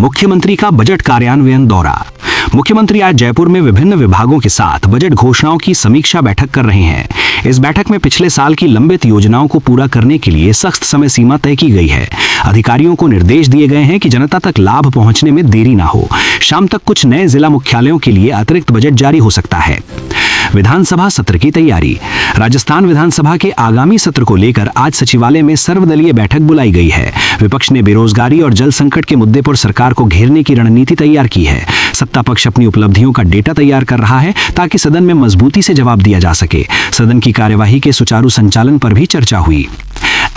मुख्यमंत्री का बजट कार्यान्वयन दौरा। मुख्यमंत्री आज जयपुर में विभिन्न विभागों के साथ बजट घोषणाओं की समीक्षा बैठक कर रहे हैं। इस बैठक में पिछले साल की लंबित योजनाओं को पूरा करने के लिए सख्त समय सीमा तय की गई है। अधिकारियों को निर्देश दिए गए हैं कि जनता तक लाभ पहुंचने में देरी ना हो। शाम तक कुछ नए जिला मुख्यालयों के लिए अतिरिक्त बजट जारी हो सकता है। विधानसभा सत्र की तैयारी। राजस्थान विधानसभा के आगामी सत्र को लेकर आज सचिवालय में सर्वदलीय बैठक बुलाई गई है। विपक्ष ने बेरोजगारी और जल संकट के मुद्दे पर सरकार को घेरने की रणनीति तैयार की है। सत्ता पक्ष अपनी उपलब्धियों का डेटा तैयार कर रहा है ताकि सदन में मजबूती से जवाब दिया जा सके। सदन की कार्यवाही के सुचारू संचालन पर भी चर्चा हुई।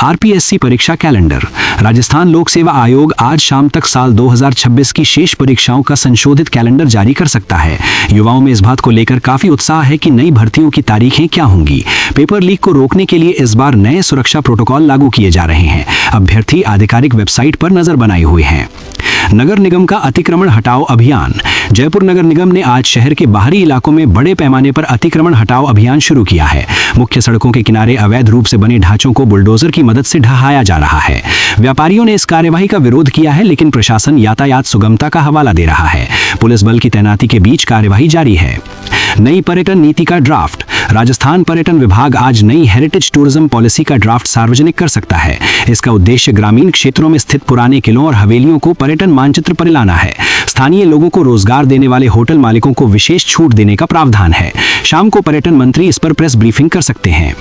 आरपीएससी परीक्षा कैलेंडर। राजस्थान लोक सेवा आयोग आज शाम तक साल 2026 की शेष परीक्षाओं का संशोधित कैलेंडर जारी कर सकता है। युवाओं में इस बात को लेकर काफी उत्साह है कि नई भर्तियों की तारीखें क्या होंगी। पेपर लीक को रोकने के लिए इस बार नए सुरक्षा प्रोटोकॉल लागू किए जा रहे हैं। अभ्यर्थी आधिकारिक वेबसाइट पर नजर बनाए हुए हैं। नगर निगम का अतिक्रमण हटाओ अभियान। जयपुर नगर निगम ने आज शहर के बाहरी इलाकों में बड़े पैमाने पर अतिक्रमण हटाओ अभियान शुरू किया है। मुख्य सड़कों के किनारे अवैध रूप से बने ढांचों को बुलडोजर की मदद से ढहाया जा रहा है। व्यापारियों ने इस कार्यवाही का विरोध किया है, लेकिन प्रशासन यातायात सुगमता का हवाला दे रहा है। पुलिस बल की तैनाती के बीच कार्यवाही जारी है। नई पर्यटन नीति का ड्राफ्ट। राजस्थान पर्यटन विभाग आज नई हेरिटेज टूरिज्म पॉलिसी का ड्राफ्ट सार्वजनिक कर सकता है। इसका उद्देश्य ग्रामीण क्षेत्रों में स्थित पुराने किलों और हवेलियों को पर्यटन मानचित्र पर लाना है। स्थानीय लोगों को रोजगार देने वाले होटल मालिकों को विशेष छूट देने का प्रावधान है। शाम को पर्यटन मंत्री इस पर प्रेस ब्रीफिंग कर सकते हैं।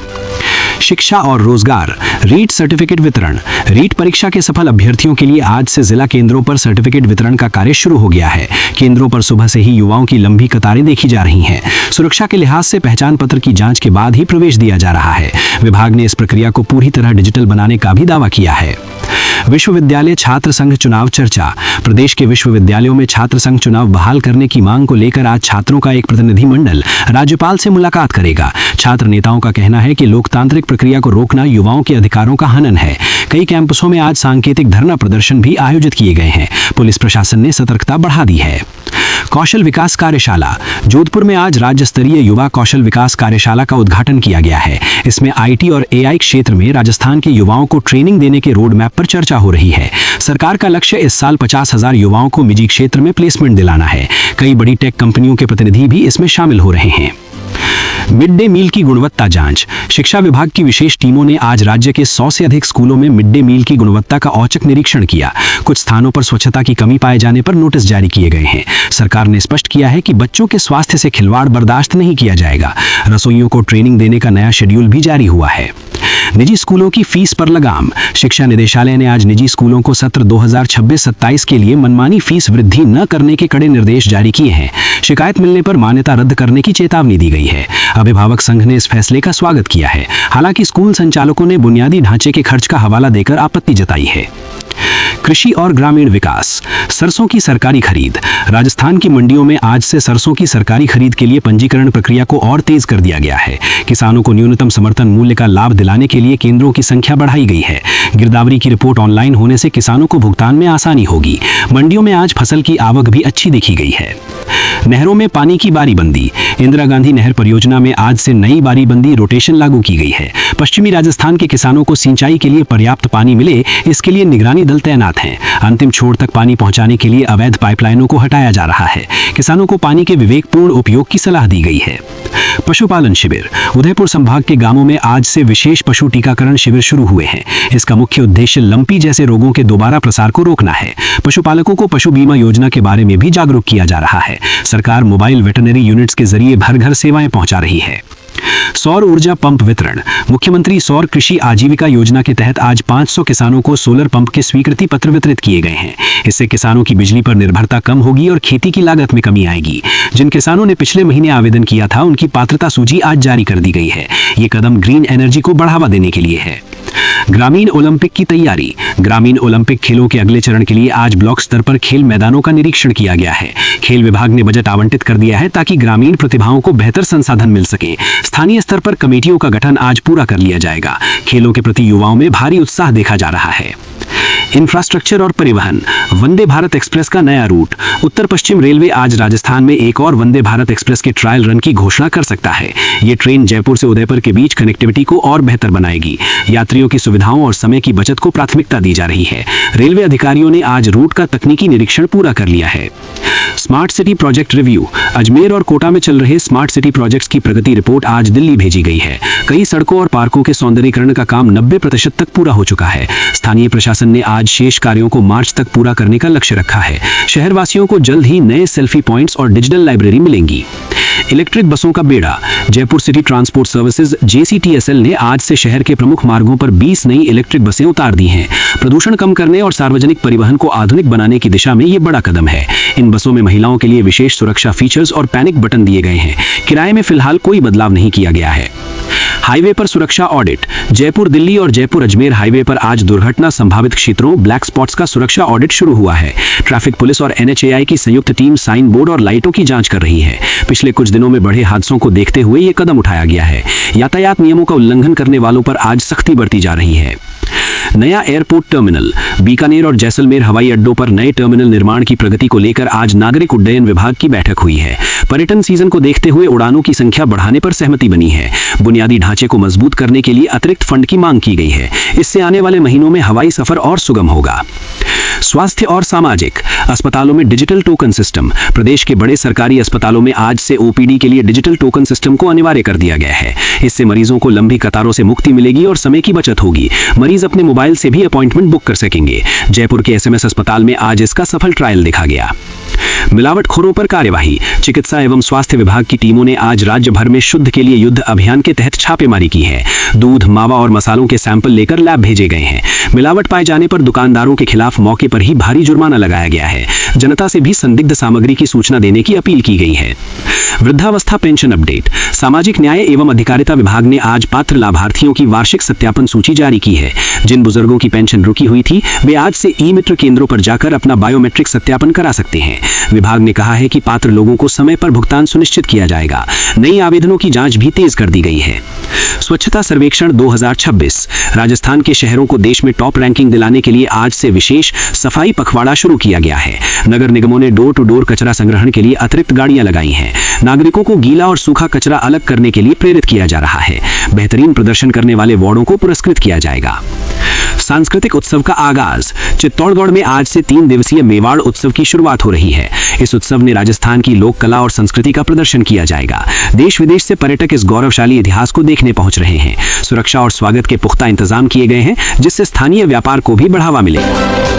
शिक्षा और रोजगार। रीट सर्टिफिकेट वितरण। रीट परीक्षा के सफल अभ्यर्थियों के लिए आज से जिला केंद्रों पर सर्टिफिकेट वितरण का कार्य शुरू हो गया है। केंद्रों पर सुबह से ही युवाओं की लंबी कतारें देखी जा रही हैं। सुरक्षा के लिहाज से पहचान पत्र की जांच के बाद ही प्रवेश दिया जा रहा है। विभाग ने इस प्रक्रिया को पूरी तरह डिजिटल बनाने का भी दावा किया है। विश्वविद्यालय छात्र संघ चुनाव चर्चा। प्रदेश के विश्वविद्यालयों में छात्र संघ चुनाव बहाल करने की मांग को लेकर आज छात्रों का एक प्रतिनिधिमंडल राज्यपाल से मुलाकात करेगा। छात्र नेताओं का कहना है कि लोकतांत्रिक प्रक्रिया को रोकना युवाओं के अधिकारों का हनन है। कई कैंपसों में आज सांकेतिक धरना प्रदर्शन भी आयोजित किए गए हैं। पुलिस प्रशासन ने सतर्कता बढ़ा दी है। कौशल विकास कार्यशाला। जोधपुर में आज राज्य स्तरीय युवा कौशल विकास कार्यशाला का उद्घाटन किया गया है। इसमें आईटी और एआई क्षेत्र में राजस्थान के युवाओं को ट्रेनिंग देने के रोड मैप पर चर्चा हो रही है। सरकार का लक्ष्य इस साल 50,000 युवाओं को निजी क्षेत्र में प्लेसमेंट दिलाना है। कई बड़ी टेक कंपनियों के प्रतिनिधि भी इसमें शामिल हो रहे हैं। मिड डे मील की गुणवत्ता जांच। शिक्षा विभाग की विशेष टीमों ने आज राज्य के 100 से अधिक स्कूलों में मिड डे मील की गुणवत्ता का औचक निरीक्षण किया। कुछ स्थानों पर स्वच्छता की कमी पाए जाने पर नोटिस जारी किए गए हैं। सरकार ने स्पष्ट किया है कि बच्चों के स्वास्थ्य से खिलवाड़ बर्दाश्त नहीं किया जाएगा। रसोइयों को ट्रेनिंग देने का नया शेड्यूल भी जारी हुआ है। निजी स्कूलों की फीस पर लगाम। शिक्षा निदेशालय ने आज निजी स्कूलों को सत्र 2026-27 के लिए मनमानी फीस वृद्धि न करने के कड़े निर्देश जारी किए हैं। शिकायत मिलने पर मान्यता रद्द करने की चेतावनी दी गई है। अभिभावक संघ ने इस फैसले का स्वागत किया है। हालांकि स्कूल संचालकों ने बुनियादी ढांचे के खर्च का हवाला देकर आपत्ति जताई है। कृषि और ग्रामीण विकास। सरसों की सरकारी खरीद। राजस्थान की मंडियों में आज से सरसों की सरकारी खरीद के लिए पंजीकरण प्रक्रिया को और तेज कर दिया गया है। किसानों को न्यूनतम समर्थन मूल्य का लाभ दिलाने के लिए केंद्रों की संख्या बढ़ाई गई है। गिरदावरी की रिपोर्ट ऑनलाइन होने से किसानों को भुगतान में आसानी होगी। मंडियों में आज फसल की आवक भी अच्छी देखी गई है। नहरों में पानी की बारीबंदी। इंदिरा गांधी नहर परियोजना में आज से नई बारीबंदी रोटेशन लागू की गई है। पश्चिमी राजस्थान के किसानों को सिंचाई के लिए पर्याप्त पानी मिले, इसके लिए निगरानी दल तैनात हैं। अंतिम छोर तक पानी पहुंचाने के लिए अवैध पाइपलाइनों को हटाया जा रहा है। किसानों को पानी के विवेकपूर्ण उपयोग की सलाह दी गई है। पशुपालन शिविर। उदयपुर संभाग के गांवों में आज से विशेष पशु टीकाकरण शिविर शुरू हुए हैं। इसका मुख्य उद्देश्य लंपी जैसे रोगों के दोबारा प्रसार को रोकना है। पशुपालकों को पशु बीमा योजना के बारे में भी जागरूक किया जा रहा है। सरकार मोबाइल वेटरनरी यूनिट्स के जरिए घर घर सेवाएं पहुंचा रही है। सौर ऊर्जा पंप वितरण। मुख्यमंत्री सौर कृषि आजीविका योजना के तहत आज 500 किसानों को सोलर पंप के स्वीकृति पत्र वितरित किए गए हैं। इससे किसानों की बिजली पर निर्भरता कम होगी और खेती की लागत में कमी आएगी। जिन किसानों ने पिछले महीने आवेदन किया था, उनकी पात्रता सूची आज जारी कर दी गई है। ये कदम ग्रीन एनर्जी को बढ़ावा देने के लिए है। ग्रामीण ओलंपिक की तैयारी। ग्रामीण ओलंपिक खेलों के अगले चरण के लिए आज ब्लॉक स्तर पर खेल मैदानों का निरीक्षण किया गया है। खेल विभाग ने बजट आवंटित कर दिया है ताकि ग्रामीण प्रतिभाओं को बेहतर संसाधन मिल सके। स्थानीय स्तर पर कमेटियों का गठन आज पूरा कर लिया जाएगा। खेलों के प्रति युवाओं में भारी उत्साह देखा जा रहा है। इंफ्रास्ट्रक्चर और परिवहन। वंदे भारत एक्सप्रेस का नया रूट। उत्तर पश्चिम रेलवे आज राजस्थान में एक और वंदे भारत एक्सप्रेस के ट्रायल रन की घोषणा कर सकता है। ये ट्रेन जयपुर से उदयपुर के बीच कनेक्टिविटी को और बेहतर बनाएगी। यात्री यात्रियों की सुविधाओं और समय की बचत को प्राथमिकता दी जा रही है। रेलवे अधिकारियों ने आज रूट का तकनीकी निरीक्षण पूरा कर लिया है। Smart city project review. Ajmer और कोटा में चल रहे स्मार्ट सिटी प्रोजेक्ट्स की प्रगति रिपोर्ट आज दिल्ली भेजी गई है। कई सड़कों और पार्कों के सौंदर्यीकरण का काम 90% तक पूरा हो चुका है। स्थानीय प्रशासन ने आज शेष कार्यों को मार्च तक पूरा करने का लक्ष्य रखा है। शहरवासियों को जल्द ही नए सेल्फी पॉइंट्स और डिजिटल लाइब्रेरी मिलेंगी। इलेक्ट्रिक बसों का बेड़ा। Jaipur city transport services JCTSL ने आज से शहर के प्रमुख मार्गों पर 20 नई इलेक्ट्रिक बसें उतार दी हैं। प्रदूषण कम करने और सार्वजनिक परिवहन को आधुनिक बनाने की दिशा में ये बड़ा कदम है। इन बसों में महिलाओं के लिए विशेष सुरक्षा फीचर्स और पैनिक बटन दिए गए हैं। किराए में फिलहाल कोई बदलाव नहीं किया गया है। हाईवे पर सुरक्षा ऑडिट। जयपुर दिल्ली और जयपुर अजमेर हाईवे पर आज दुर्घटना संभावित क्षेत्रों ब्लैक स्पॉट्स का सुरक्षा ऑडिट शुरू हुआ है। ट्रैफिक पुलिस और NHAI की संयुक्त टीम साइन बोर्ड और लाइटों की जांच कर रही है। पिछले कुछ दिनों में बढ़े हादसों को देखते हुए ये कदम उठाया गया है। यातायात नियमों का उल्लंघन करने वालों पर आज सख्ती बरती जा रही है। नया एयरपोर्ट टर्मिनल। बीकानेर और जैसलमेर हवाई अड्डों पर नए टर्मिनल निर्माण की प्रगति को लेकर आज नागरिक उड्डयन विभाग की बैठक हुई है। पर्यटन सीजन को देखते हुए उड़ानों की संख्या बढ़ाने पर सहमति बनी है। बुनियादी ढांचे को मजबूत करने के लिए अतिरिक्त फंड की मांग की गई है। इससे आने वाले महीनों में हवाई सफर और सुगम होगा। स्वास्थ्य और सामाजिक। अस्पतालों में डिजिटल टोकन सिस्टम। प्रदेश के बड़े सरकारी अस्पतालों में आज से OPD के लिए डिजिटल टोकन सिस्टम को अनिवार्य कर दिया गया है। इससे मरीजों को लंबी कतारों से मुक्ति मिलेगी और समय की बचत होगी। मरीज अपने मोबाइल से भी अपॉइंटमेंट बुक कर सकेंगे। जयपुर के SMS अस्पताल में आज इसका सफल ट्रायल देखा गया। मिलावटखोरों पर कार्यवाही। चिकित्सा एवं स्वास्थ्य विभाग की टीमों ने आज राज्य भर में शुद्ध के लिए युद्ध अभियान के तहत छापेमारी की है। दूध, मावा और मसालों के सैंपल लेकर लैब भेजे गए हैं। मिलावट पाए जाने पर दुकानदारों के खिलाफ मौके पर ही भारी जुर्माना लगाया गया है। जनता से भी संदिग्ध सामग्री की सूचना देने की अपील की गई है। वृद्धावस्था पेंशन अपडेट। सामाजिक न्याय एवं अधिकारिता विभाग ने आज पात्र लाभार्थियों की वार्षिक सत्यापन सूची जारी की है। जिन बुजुर्गों की पेंशन रुकी हुई थी वे आज से ई-मित्र केंद्रों पर जाकर अपना बायोमेट्रिक सत्यापन करा सकते हैं। विभाग ने कहा है कि पात्र लोगों को समय पर भुगतान सुनिश्चित किया जाएगा। नई आवेदनों की जांच भी तेज कर दी गई है। स्वच्छता सर्वेक्षण 2026। राजस्थान के शहरों को देश में टॉप रैंकिंग दिलाने के लिए आज से विशेष सफाई पखवाड़ा शुरू किया गया है। नगर निगमों ने डोर टू डोर कचरा संग्रहण के लिए अतिरिक्त गाड़ियां लगाई हैं। नागरिकों को गीला और सूखा कचरा अलग करने के लिए प्रेरित किया जा रहा है। बेहतरीन प्रदर्शन करने वाले वार्डों को पुरस्कृत किया जाएगा। सांस्कृतिक उत्सव का आगाज। चित्तौड़गढ़ में आज से 3 दिवसीय मेवाड़ उत्सव की शुरुआत हो रही है। इस उत्सव में राजस्थान की लोक कला और संस्कृति का प्रदर्शन किया जाएगा। देश विदेश से पर्यटक इस गौरवशाली इतिहास को देखने पहुंच रहे हैं। सुरक्षा और स्वागत के पुख्ता इंतजाम किए गए हैं, जिससे स्थानीय व्यापार को भी बढ़ावा मिलेगा।